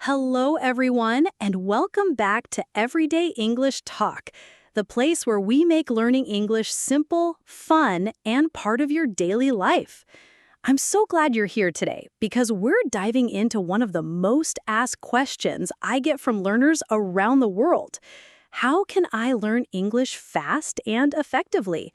Hello, everyone, and welcome back to Everyday English Talk, the place where we make learning English simple, fun, and part of your daily life. I'm so glad you're here today because we're diving into one of the most asked questions I get from learners around the world. How can I learn English fast and effectively?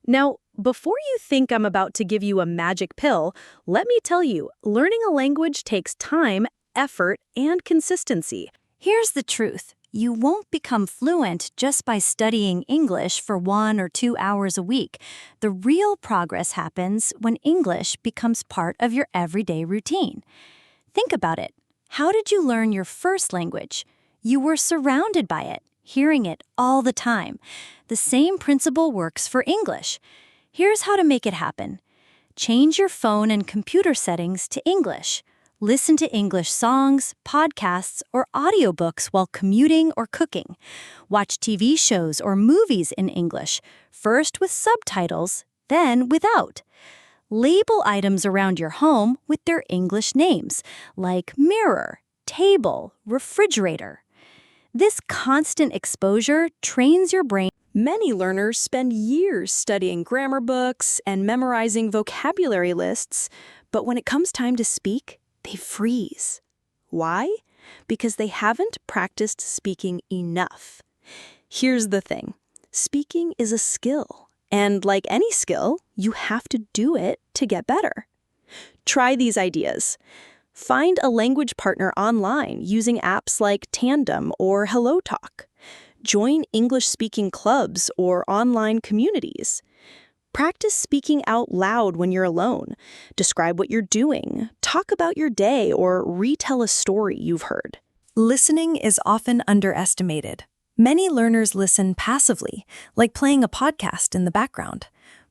Now, before you think I'm about to give you a magic pill, let me tell you, learning a language takes time, effort, and consistency. Here's the truth. You won't become fluent just by studying English for 1 or 2 hours a week. The real progress happens when English becomes part of your everyday routine. Think about it. How did you learn your first language? You were surrounded by it, hearing it all the time. The same principle works for English. Here's how to make it happen. Change your phone and computer settings to English. Listen to English songs, podcasts, or audiobooks while commuting or cooking. Watch TV shows or movies in English, first with subtitles, then without. Label items around your home with their English names, like mirror, table, refrigerator. This constant exposure trains your brain. Many learners spend years studying grammar books and memorizing vocabulary lists, but when it comes time to speak, they freeze. Why? Because they haven't practiced speaking enough. Here's the thing. Speaking is a skill, and like any skill, you have to do it to get better. Try these ideas. Find a language partner online using apps like Tandem or HelloTalk. Join English-speaking clubs or online communities. Practice speaking out loud when you're alone. Describe what you're doing, talk about your day, or retell a story you've heard. Listening is often underestimated. Many learners listen passively, like playing a podcast in the background.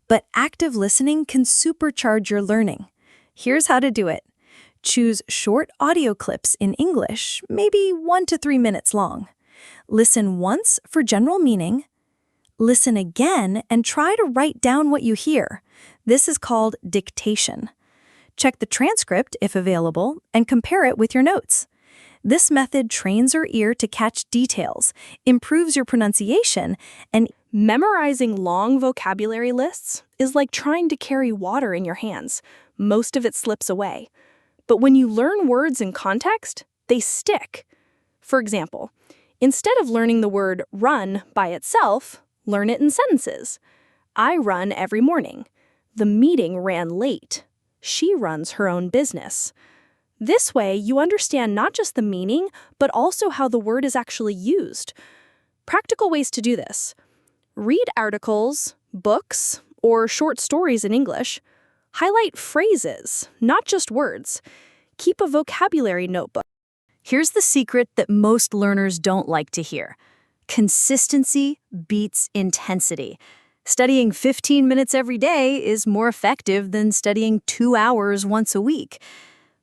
But active listening can supercharge your learning. Here's how to do it. Choose short audio clips in English, maybe 1 to 3 minutes long. Listen once for general meaning. Listen again and try to write down what you hear. This is called dictation. Check the transcript, if available, and compare it with your notes. This method trains your ear to catch details, improves your pronunciation, and memorizing long vocabulary lists is like trying to carry water in your hands. Most of it slips away. But when you learn words in context, they stick. For example, instead of learning the word run by itself, learn it in sentences. I run every morning. The meeting ran late. She runs her own business. This way, you understand not just the meaning, but also how the word is actually used. Practical ways to do this. Read articles, books, or short stories in English. Highlight phrases, not just words. Keep a vocabulary notebook. Here's the secret that most learners don't like to hear. Consistency beats intensity. Studying 15 minutes every day is more effective than studying 2 hours once a week.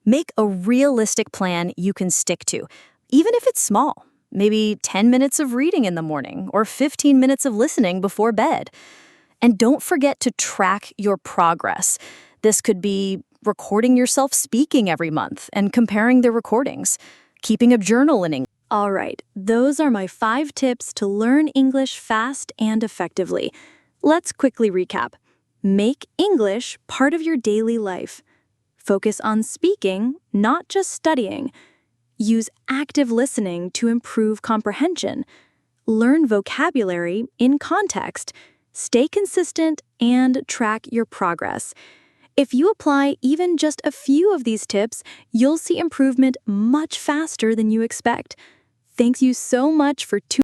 Make a realistic plan you can stick to, even if it's small. Maybe 10 minutes of reading in the morning or 15 minutes of listening before bed. And don't forget to track your progress. This could be recording yourself speaking every month and comparing the recordings, keeping a journal in English. All right, those are my 5 tips to learn English fast and effectively. Let's quickly recap. Make English part of your daily life. Focus on speaking, not just studying. Use active listening to improve comprehension. Learn vocabulary in context. Stay consistent and track your progress. If you apply even just a few of these tips, you'll see improvement much faster than you expect. Thank you so much for tuning in.